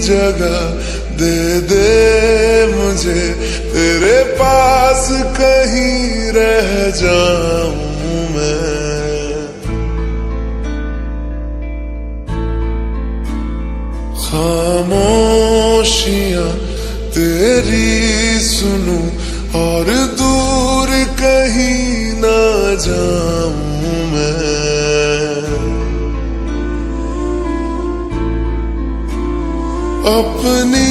जगह दे दे मुझे, तेरे पास कहीं रह जाऊं मैं। खामोशियां तेरी सुनूं और दूर कहीं ना जाऊं मैं। अपनी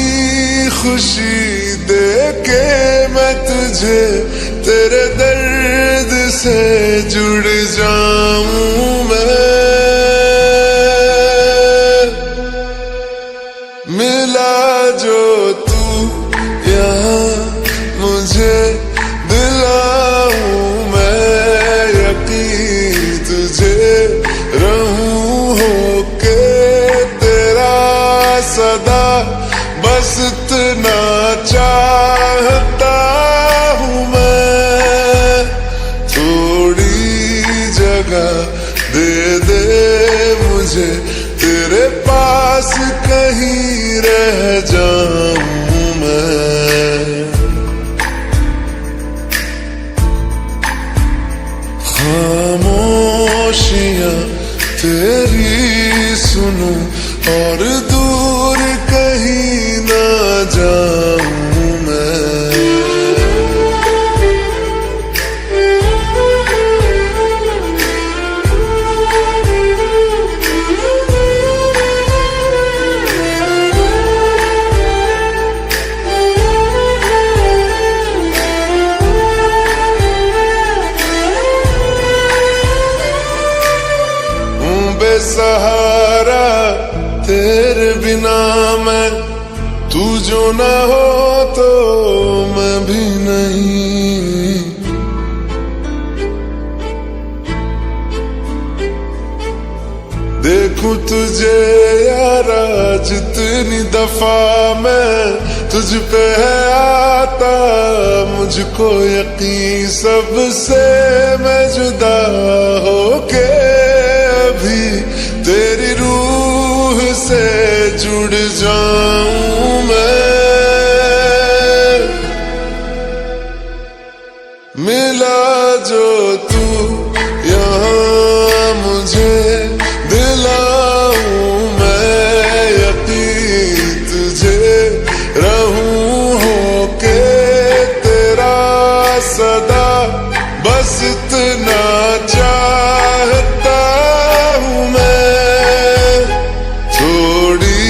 खुशी दे के मैं तुझे तेरे दर्द से जुड़ जाऊं मैं। मिला जो तू यहाँ मुझे दिलाऊं मैं यकीन तुझे रहूं होके तेरा सदा, बस इतना चाहता हूँ मैं। थोड़ी जगह दे दे मुझे, तेरे पास कहीं रह जाऊं मैं। खामोशियां तेरी सुनूं और दूर कहीं ना जाऊं मैं। बेसहारा तेरे बिना मैं, तू जो न हो तो मैं भी नहीं। देखूं तुझे यारा जितनी दफा मैं तुझ पे है आता, मुझको यकीन सबसे मैं जुदा होके अभी तेरी रूह से जुड़ जाऊं मैं। मिला जो तू यहाँ मुझे दिलाऊं मैं यकीन तुझे रहूं होके तेरा सदा, बस इतना चाहता हूँ मैं। थोड़ी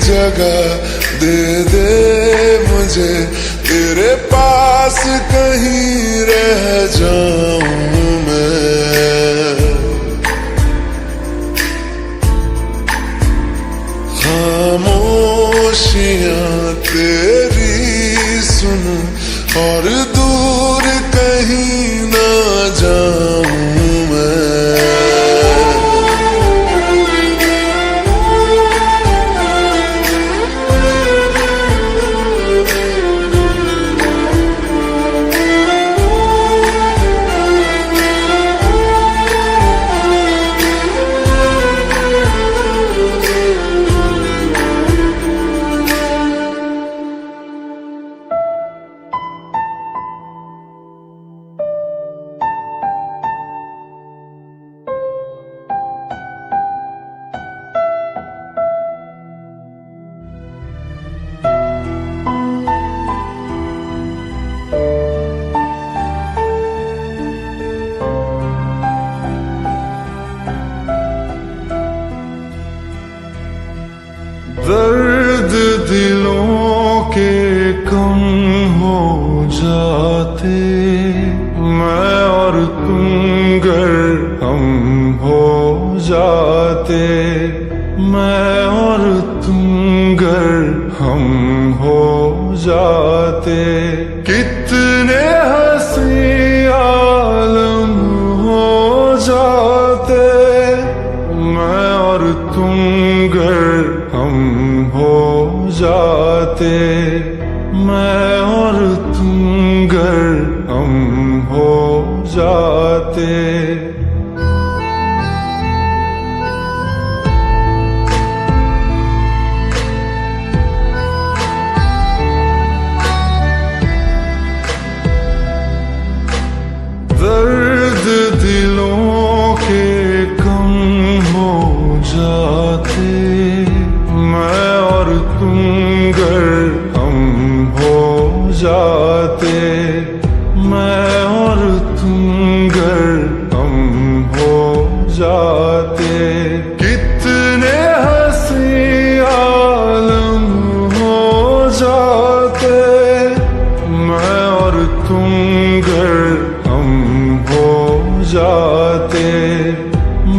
जगह दे दे मुझे, तेरे पास कहीं रह जाऊं मैं। खामोशियां तेरी सुनूं और दूर कहीं ना जाऊं मैं। दर्द दिलों के कम हो जाते, मैं और तुम गर हम हो जाते, मैं और तुम गर हम हो जाते। कितने हंसी आलम हो जाते, मैं और तुम गर हम हो जाते, मैं और तुम गर हम हो जाते। जाते, मैं और तुम गर हम हो जाते, मैं और तुम गर हम हो जाते, कितने हंसी आलम हो जाते, मैं और तुम गर हम हो जाते,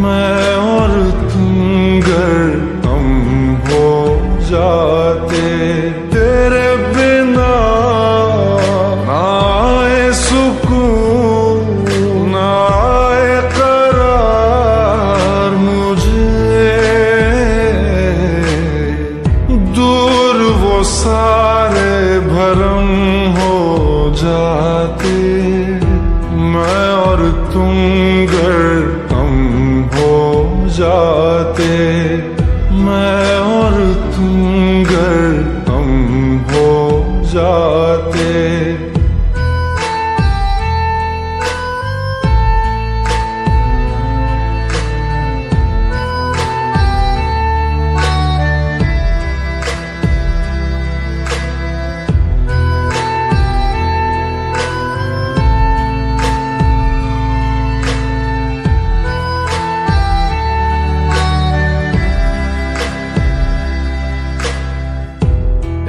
मैं और तुम गर हम हो जाते। तेरे बिना ना आए सुकून, ना आए करार मुझे, दूर वो सारे भरम हो जाते, मैं और तुम गर हम हो जाते, मैं और तुम गर हम हो जाते।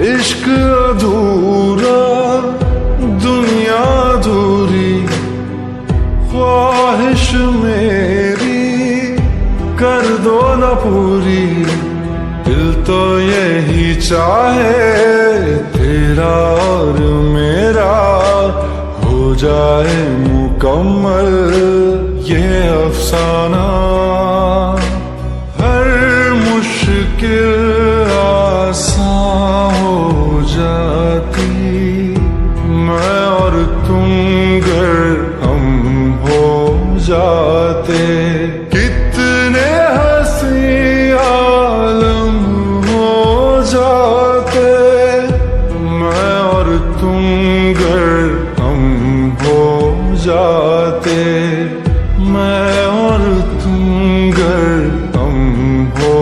इश्क अधूरा, दुनिया अधूरी, ख्वाहिश मेरी कर दो न पूरी, दिल तो यही चाहे तेरा और मेरा हो जाए मुकम्मल ये अफसाना। हर मुश्किल आसान हो जाती, मैं और तुम गर हम हो जाते, कितने हंसी आलम हो जाते, मैं और तुम गर हम हो जाते, मैं और तुम गर हम हो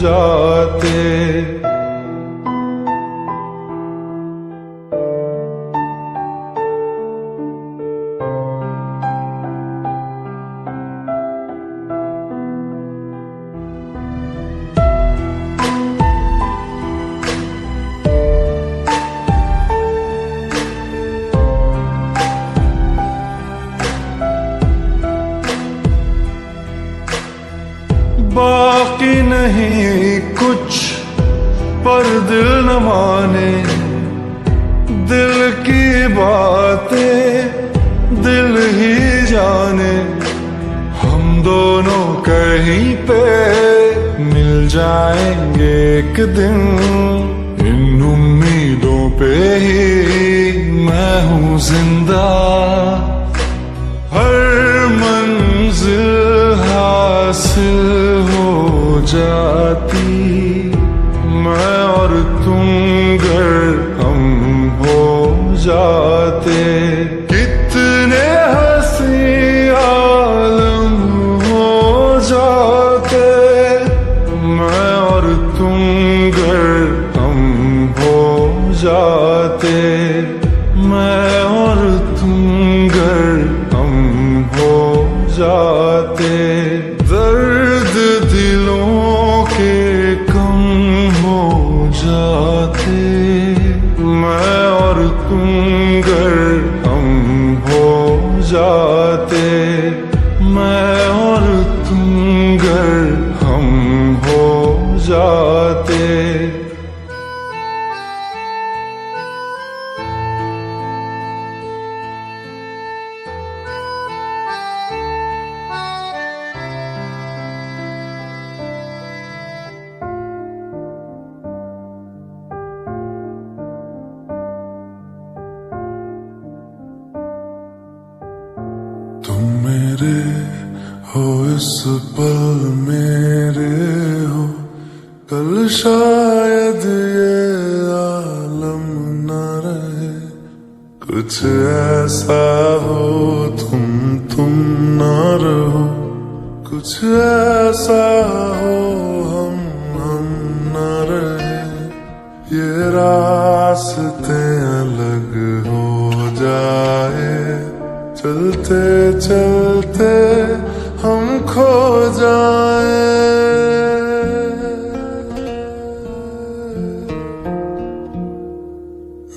जाते। बाकी नहीं कुछ पर दिल न माने, दिल की बातें दिल ही जाने, हम दोनों कहीं पे मिल जाएंगे एक दिन, इन उम्मीदों पे ही मैं हूँ जिंदा। हर मंजिल हासिल हो जाती, मैं और तुम गर हम हो जाते, कितने हंसी आलम हो जाते, मैं और तुम गर हम हो जाते, मैं और तुम गर हम हो जाते। दर्द दिलों के कम हो जाते, मैं और तुम गर हम हो जाते, मैं और तुम गर हम हो जाते। तुम मेरे हो इस पल मेरे हो, कल शायद ये आलम न रहे, कुछ ऐसा हो तुम न रहो, कुछ ऐसा हो ये रास्ते अलग हो जाए, चलते चलते हम खो जाए।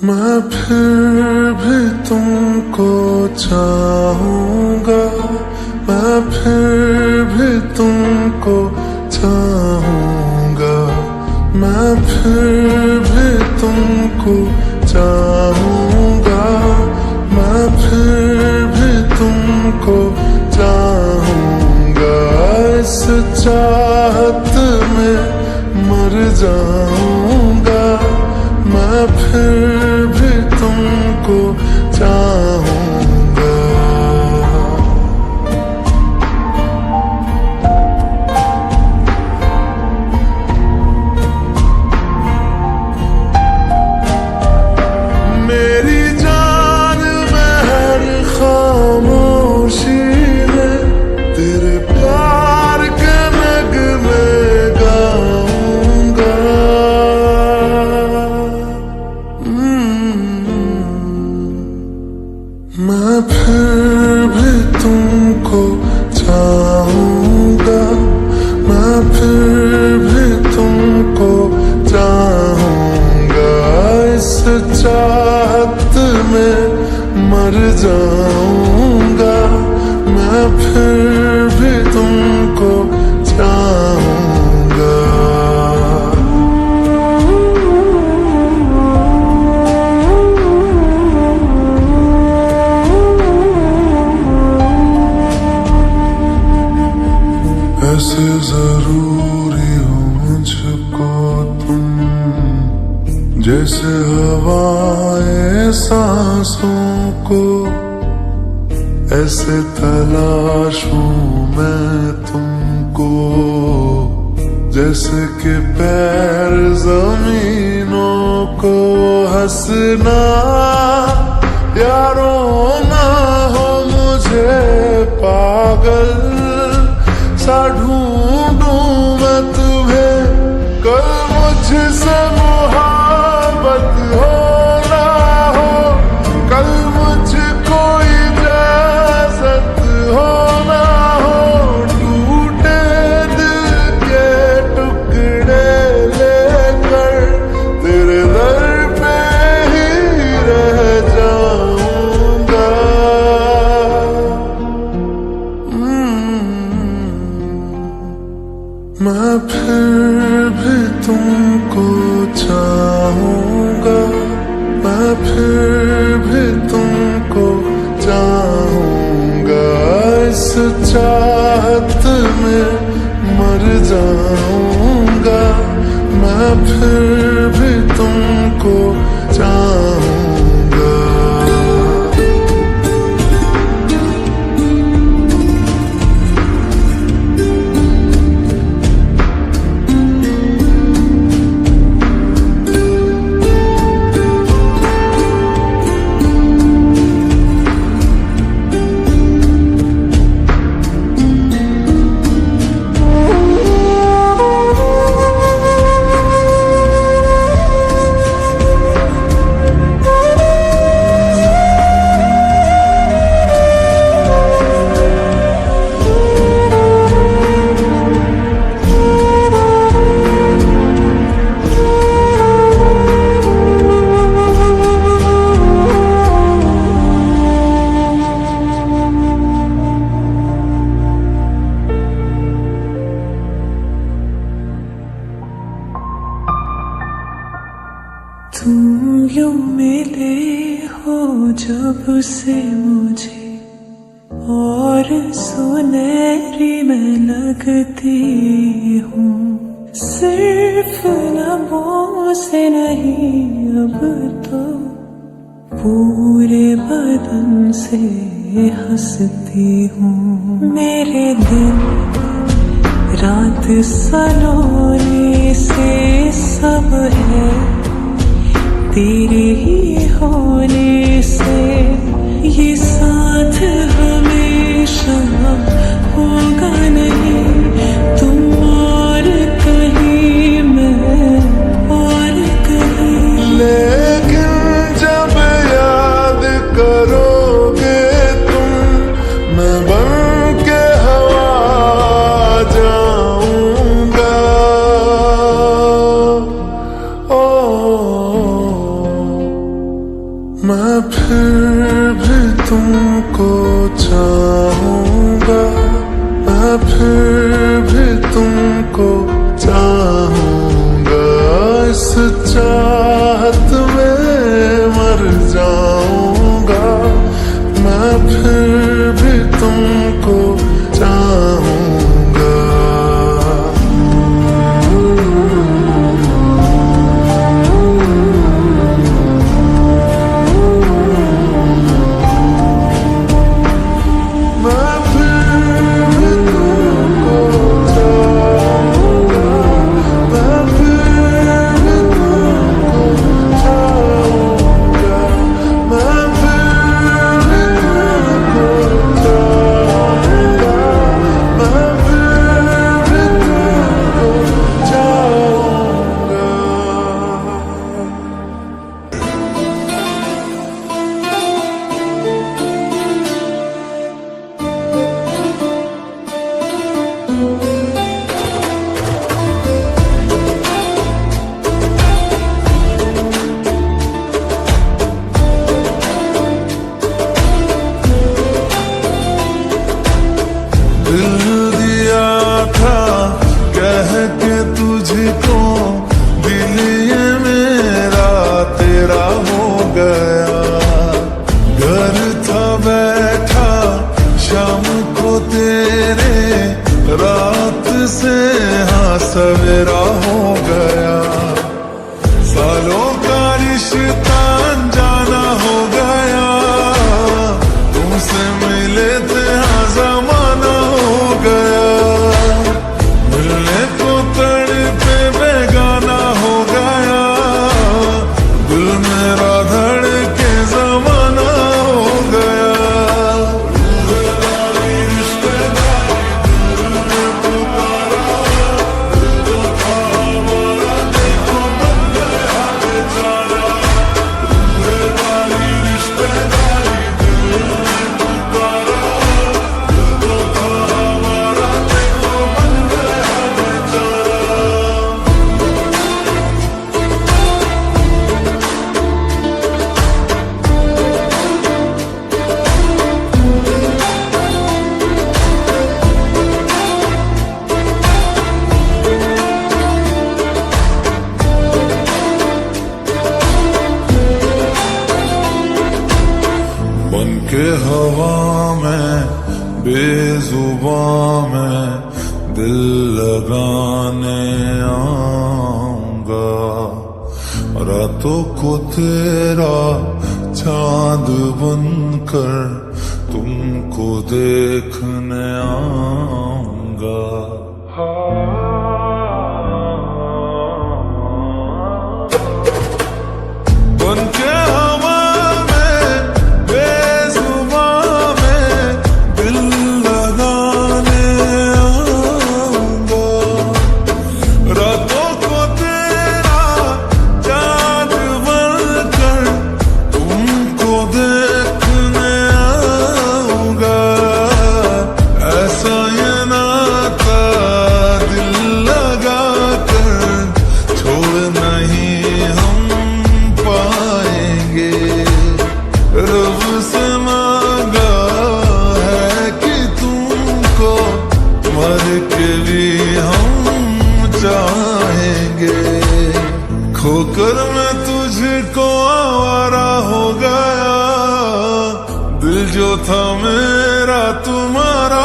मैं फिर भी तुमको चाहूंगा, मैं फिर भी तुमको चाहूंगा, मैं फिर भी तुमको चाहूंगा, मैं फिर भी तुमको चाहूंगा। इस चाहत में मर जाऊंगा, मैं फिर भी तुमको चाहूंगा। मेरी जान में हर खामोशी है तेरे प्यार के नगमे गाऊंगा। मैं फिर भी तुमको चाहूंगा, मैं फिर भी तुमको चाहूंगा। इस चाहत में मर जाऊंगा, मैं फिर भी तुमको चाहूंगा। ऐसे जरूरी हो मुझको तुम, जैसे हवाएं सांसों को, ऐसे तलाशूं मैं तुमको, जैसे कि पैर जमीनों को। हंसना या रोना हो मुझे पागल सा ढूंढूं मैं तुम्हें, कल मुझसे मोहब्बत हो ना हो, कल मुझको इजाजत हो ना हो। टूटे दिल के टुकड़े लेकर तेरे दर पे ही रह जाऊंगा। मैं फिर भी तुमको चाहूंगा, मैं फिर भी तुमको चाहूंगा। इस चाहत में मर जाऊंगा, मैं फिर भी तुमको चाहूंगा। तुम यूं मिले हो जब से मुझे, और सुनहरी मैं लगती हूँ। सिर्फ लबों से नहीं अब तो पूरे बदन से हंसती हूँ। मेरे दिन रात सलोने से सब है तेरे ही होने से। ये साथ हमेशा होगा नहीं, तुम और कहीं मैं और कहीं। सवेरा हो गया, सालों का रिश्ता अनजाना हो गया, तुमसे मिले थे हाँ जमाना हो गया, मिलने को तड़पे बेगाना हो गया, दिल मेरा धड़के जमाना हो गया। बनके हवा में बेजुबां में दिल लगाने आऊंगा, रातों को तेरा चांद बनकर तुमको देखने आऊंगा। बनके खोकर मैं तुझको आवारा हो गया, दिल जो था मेरा तुम्हारा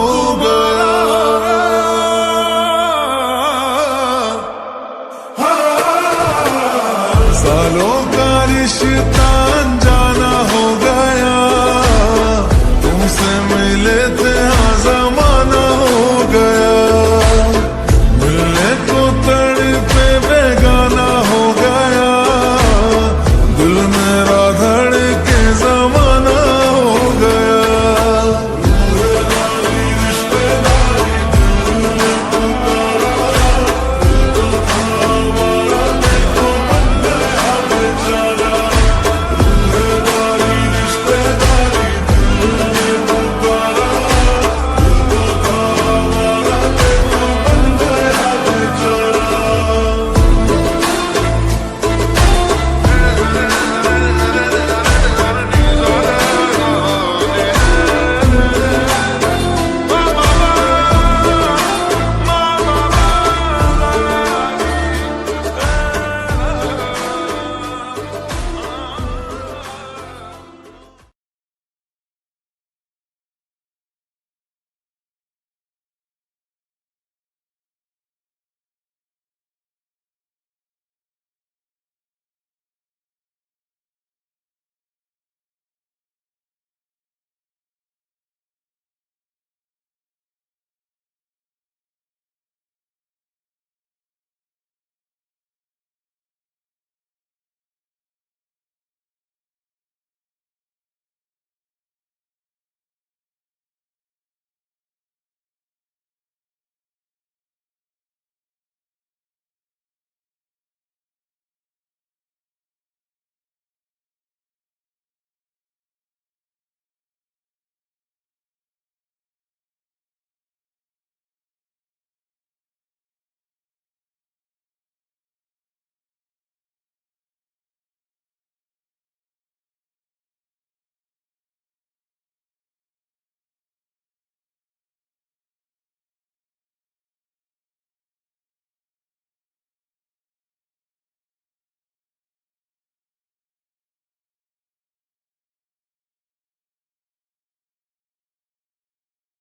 हो गया। सालों का रिश्ता